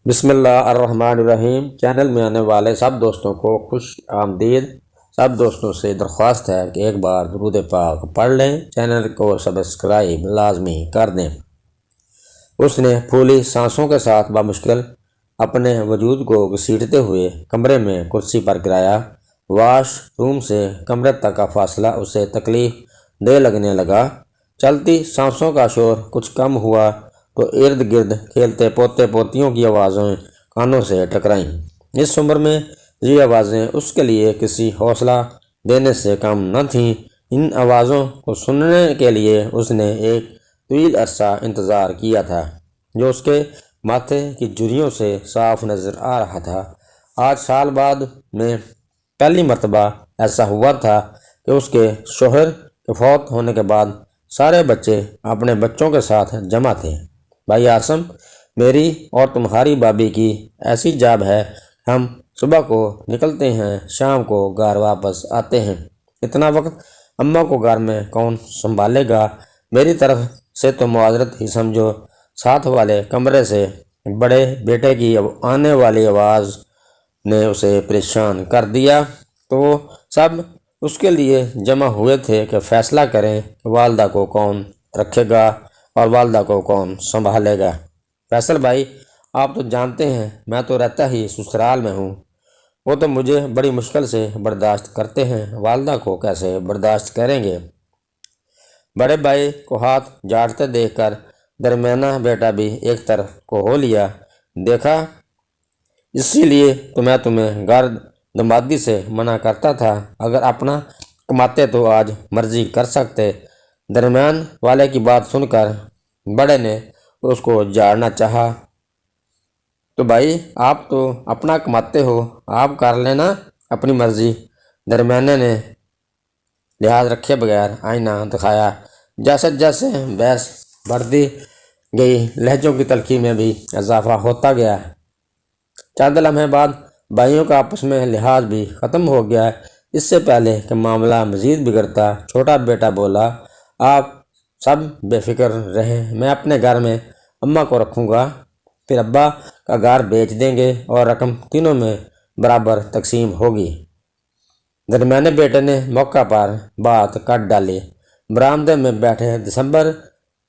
بسم اللہ الرحمن الرحیم۔ چینل میں آنے والے سب دوستوں کو خوش آمدید۔ سب دوستوں سے درخواست ہے کہ ایک بار درود پاک پڑھ لیں، چینل کو سبسکرائب لازمی کر دیں۔ اس نے پھولی سانسوں کے ساتھ بامشکل اپنے وجود کو گھسیٹتے ہوئے کمرے میں کرسی پر گرایا۔ واش روم سے کمرے تک کا فاصلہ اسے تکلیف دہ لگنے لگا۔ چلتی سانسوں کا شور کچھ کم ہوا تو ارد گرد کھیلتے پوتے پوتیوں کی آوازیں کانوں سے ٹکرائیں۔ اس عمر میں یہ آوازیں اس کے لیے کسی حوصلہ دینے سے کم نہ تھیں۔ ان آوازوں کو سننے کے لیے اس نے ایک طویل عرصہ انتظار کیا تھا، جو اس کے ماتھے کی جھریوں سے صاف نظر آ رہا تھا۔ آج سال بعد میں پہلی مرتبہ ایسا ہوا تھا کہ اس کے شوہر کے فوت ہونے کے بعد سارے بچے اپنے بچوں کے ساتھ جمع تھے۔ بھائی عاصم، میری اور تمہاری بابی کی ایسی جاب ہے، ہم صبح کو نکلتے ہیں، شام کو گھر واپس آتے ہیں۔ اتنا وقت اماں کو گھر میں کون سنبھالے گا؟ میری طرف سے تو معذرت ہی سمجھو۔ ساتھ والے کمرے سے بڑے بیٹے کی آنے والی آواز نے اسے پریشان کر دیا، تو سب اس کے لیے جمع ہوئے تھے کہ فیصلہ کریں کہ والدہ کو کون رکھے گا اور والدہ کو کون سنبھالے گا۔ فیصل بھائی، آپ تو جانتے ہیں میں تو رہتا ہی سسرال میں ہوں، وہ تو مجھے بڑی مشکل سے برداشت کرتے ہیں، والدہ کو کیسے برداشت کریں گے؟ بڑے بھائی کو ہاتھ جھاڑتے دیکھ کر درمیانہ بیٹا بھی ایک طرف کو ہو لیا۔ دیکھا، اسی لیے تو میں تمہیں گھر دمادی سے منع کرتا تھا، اگر اپنا کماتے تو آج مرضی کر سکتے۔ درمیان والے کی بات سن کر بڑے نے اس کو جھاڑنا چاہا۔ تو بھائی، آپ تو اپنا کماتے ہو، آپ کر لینا اپنی مرضی۔ درمیانے نے لحاظ رکھے بغیر آئینہ دکھایا۔ جیسے جیسے بحث بڑھتی گئی، لہجوں کی تلخی میں بھی اضافہ ہوتا گیا۔ چند لمحے بعد بھائیوں کا آپس میں لحاظ بھی ختم ہو گیا۔ اس سے پہلے کہ معاملہ مزید بگڑتا، چھوٹا بیٹا بولا، آپ سب بے فکر رہیں، میں اپنے گھر میں اماں کو رکھوں گا، پھر ابا کا گھر بیچ دیں گے اور رقم تینوں میں برابر تقسیم ہوگی۔ درمیانے بیٹے نے موقع پر بات کٹ ڈالی۔ برآمدے میں بیٹھے دسمبر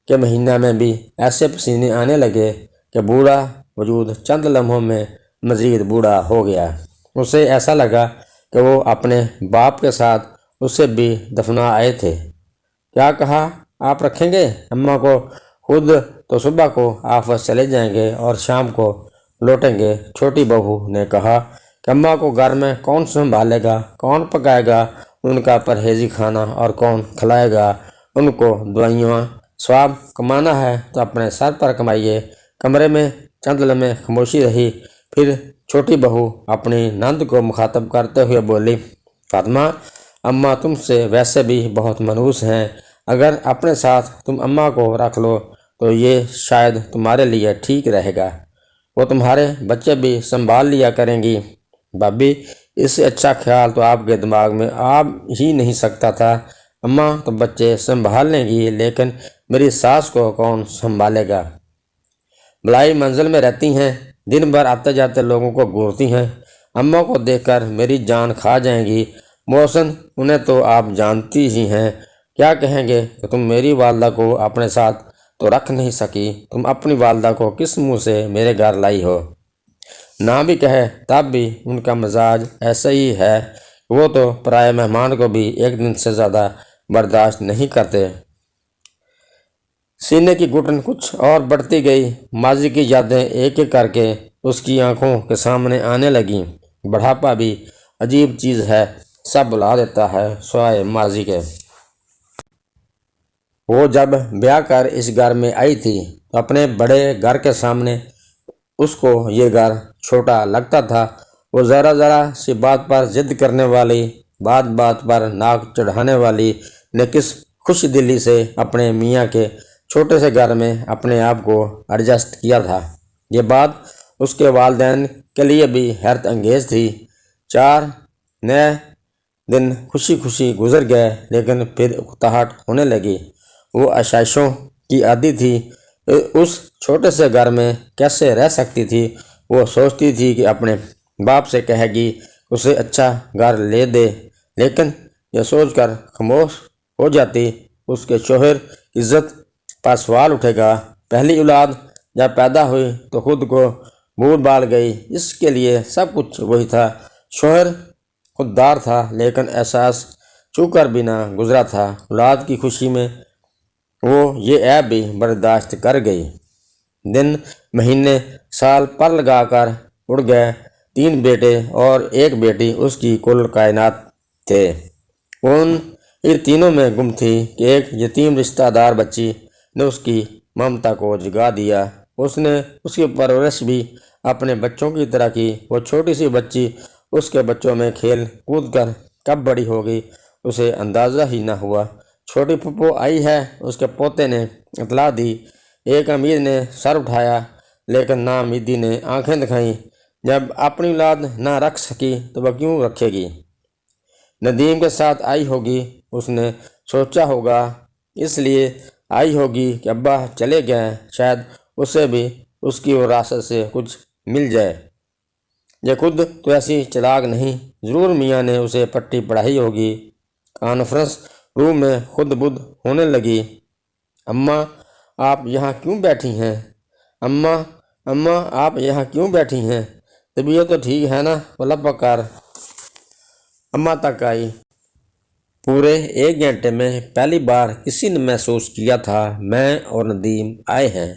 کے مہینہ میں بھی ایسے پسینے آنے لگے کہ بوڑھا وجود چند لمحوں میں مزید بوڑھا ہو گیا۔ اسے ایسا لگا کہ وہ اپنے باپ کے ساتھ اسے بھی دفنا آئے تھے۔ کیا کہا؟ آپ رکھیں گے اماں کو؟ خود تو صبح کو آفس چلے جائیں گے اور شام کو لوٹیں گے۔ چھوٹی بہو نے کہا کہ اماں کو گھر میں کون سنبھالے گا، کون پکائے گا ان کا پرہیزی کھانا اور کون کھلائے گا ان کو دوائیاں؟ ثواب کمانا ہے تو اپنے سر پر کمائیے۔ کمرے میں چند لمحے خاموشی رہی، پھر چھوٹی بہو اپنی نند کو مخاطب کرتے ہوئے بولی، فاطمہ، اماں تم سے ویسے بھی بہت منحوس ہیں، اگر اپنے ساتھ تم اماں کو رکھ لو تو یہ شاید تمہارے لیے ٹھیک رہے گا، وہ تمہارے بچے بھی سنبھال لیا کریں گی۔ بھابی، اس سے اچھا خیال تو آپ کے دماغ میں آ ہی نہیں سکتا تھا۔ اماں تو بچے سنبھال لیں گی، لیکن میری ساس کو کون سنبھالے گا؟ بلائی منزل میں رہتی ہیں، دن بھر آتے جاتے لوگوں کو گھورتی ہیں، اماں کو دیکھ کر میری جان کھا جائیں گی۔ محسن، انہیں تو آپ جانتی ہی ہیں، کیا کہیں گے کہ تم میری والدہ کو اپنے ساتھ تو رکھ نہیں سکی، تم اپنی والدہ کو کس منہ سے میرے گھر لائی ہو؟ نہ بھی کہے تب بھی ان کا مزاج ایسا ہی ہے، وہ تو پرائے مہمان کو بھی ایک دن سے زیادہ برداشت نہیں کرتے۔ سینے کی گھٹن کچھ اور بڑھتی گئی، ماضی کی یادیں ایک ایک کر کے اس کی آنکھوں کے سامنے آنے لگیں۔ بڑھاپا بھی عجیب چیز ہے، سب بھلا دیتا ہے سوائے ماضی کے۔ وہ جب بیاہ کر اس گھر میں آئی تھی تو اپنے بڑے گھر کے سامنے اس کو یہ گھر چھوٹا لگتا تھا۔ وہ ذرا ذرا سی بات پر ضد کرنے والی، بات بات پر ناک چڑھانے والی نے کس خوش دلی سے اپنے میاں کے چھوٹے سے گھر میں اپنے آپ کو ایڈجسٹ کیا تھا۔ یہ بات اس کے والدین کے لیے بھی حیرت انگیز تھی۔ 4 نئے دن خوشی خوشی گزر گئے، لیکن پھر اکتاہٹ ہونے لگی۔ وہ آشائشوں کی عادی تھی، اس چھوٹے سے گھر میں کیسے رہ سکتی تھی؟ وہ سوچتی تھی کہ اپنے باپ سے کہے گی اسے اچھا گھر لے دے، لیکن یہ سوچ کر خاموش ہو جاتی اس کے شوہر عزت پر سوال اٹھے گا۔ پہلی اولاد جب پیدا ہوئی تو خود کو بھول بھال گئی، اس کے لیے سب کچھ وہی تھا۔ شوہر خوددار تھا لیکن احساس چھو کر بھی نہ گزرا تھا۔ اولاد کی خوشی میں وہ یہ عیب بھی برداشت کر گئی۔ دن مہینے سال پر لگا کر اڑ گئے۔ 3 بیٹے اور 1 بیٹی اس کی کل کائنات تھے۔ ان تینوں میں گم تھی کہ ایک یتیم رشتہ دار بچی نے اس کی ممتا کو جگا دیا۔ اس نے اس کی پرورش بھی اپنے بچوں کی طرح کی۔ وہ چھوٹی سی بچی اس کے بچوں میں کھیل کود کر کب بڑی ہوگی اسے اندازہ ہی نہ ہوا۔ چھوٹی پھپھو آئی ہے، اس کے پوتے نے اطلاع دی۔ ایک امیر نے سر اٹھایا لیکن نا امیدی نے آنکھیں دکھائیں۔ جب اپنی اولاد نہ رکھ سکی تو وہ کیوں رکھے گی؟ ندیم کے ساتھ آئی ہوگی، اس نے سوچا ہوگا، اس لیے آئی ہوگی کہ ابا چلے گئے، شاید اسے بھی اس کی وراثت سے کچھ مل جائے۔ یہ خود تو ایسی چلاک نہیں، ضرور میاں نے اسے پٹی پڑھائی ہوگی۔ کانفرنس روم میں خود بدھ ہونے لگی۔ اماں آپ یہاں کیوں بیٹھی ہیں؟ اماں آپ یہاں کیوں بیٹھی ہیں؟ طبیعت تو ٹھیک ہے نا؟ وہ لپک کر اماں تک آئی۔ پورے 1 گھنٹے میں پہلی بار کسی نے محسوس کیا تھا میں اور ندیم آئے ہیں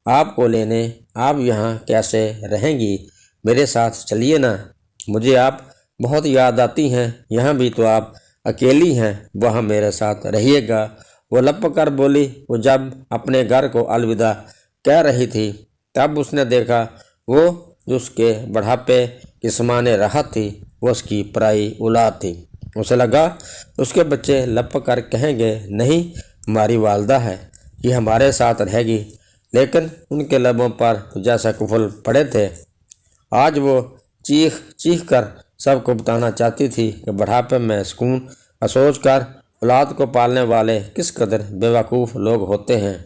آپ کو لینے۔ آپ یہاں کیسے رہیں گی؟ میرے ساتھ چلیے نا، مجھے آپ بہت یاد آتی ہیں۔ یہاں بھی تو آپ اکیلی ہیں، وہاں میرے ساتھ رہیے گا۔ وہ لپک کر بولی۔ وہ جب اپنے گھر کو الوداع کہہ رہی تھی تب اس نے دیکھا وہ جو اس کے بڑھاپے کی سمانے راحت تھی وہ اس کی پرائی اولاد تھی۔ اسے لگا اس کے بچے لپک کر کہیں گے نہیں ہماری والدہ ہے، یہ ہمارے ساتھ رہے گی، لیکن ان کے لبوں پر جیسا قفل پڑے تھے۔ آج وہ چیخ چیخ کر سب کو بتانا چاہتی تھی کہ بڑھاپے میں سکون سوچ کر اولاد کو پالنے والے کس قدر بے وقوف لوگ ہوتے ہیں۔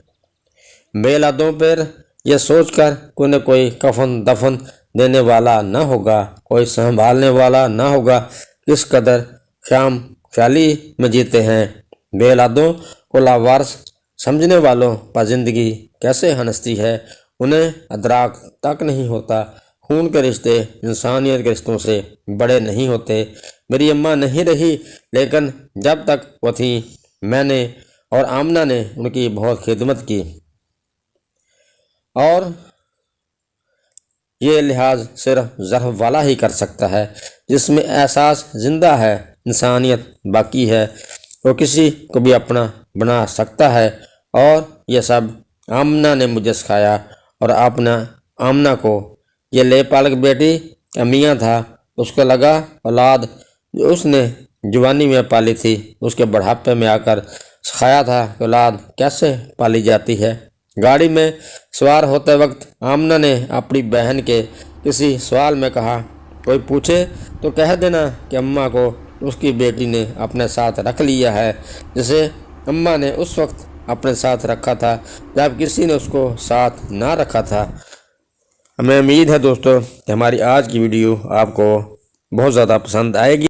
بے اولادوں پر یہ سوچ کر کوئی کفن دفن دینے والا نہ ہوگا، کوئی سنبھالنے والا نہ ہوگا، کس قدر خیالی میں جیتے ہیں۔ بے اولادوں کو لاوارث سمجھنے والوں پر زندگی کیسے ہنستی ہے، انہیں ادراک تک نہیں ہوتا۔ خون کے رشتے انسانیت کے رشتوں سے بڑے نہیں ہوتے۔ میری اماں نہیں رہی لیکن جب تک وہ تھیں میں نے اور آمنہ نے ان کی بہت خدمت کی، اور یہ لحاظ صرف ظرف والا ہی کر سکتا ہے جس میں احساس زندہ ہے، انسانیت باقی ہے، وہ کسی کو بھی اپنا بنا سکتا ہے۔ اور یہ سب آمنہ نے مجھے سکھایا، اور آمنہ کو یہ لے پالک بیٹی کا میاں تھا، اس کو لگا اولاد جو اس نے جوانی میں پالی تھی اس کے بڑھاپے میں آ کر سکھایا تھا کہ اولاد کیسے پالی جاتی ہے۔ گاڑی میں سوار ہوتے وقت آمنہ نے اپنی بہن کے کسی سوال میں کہا کوئی پوچھے تو کہہ دینا کہ اماں کو اس کی بیٹی نے اپنے ساتھ رکھ لیا ہے، جسے اماں نے اس وقت اپنے ساتھ رکھا تھا جب کسی نے اس کو ساتھ نہ رکھا تھا۔ ہمیں امید ہے دوستو کہ ہماری آج کی ویڈیو آپ کو بہت زیادہ پسند آئے گی۔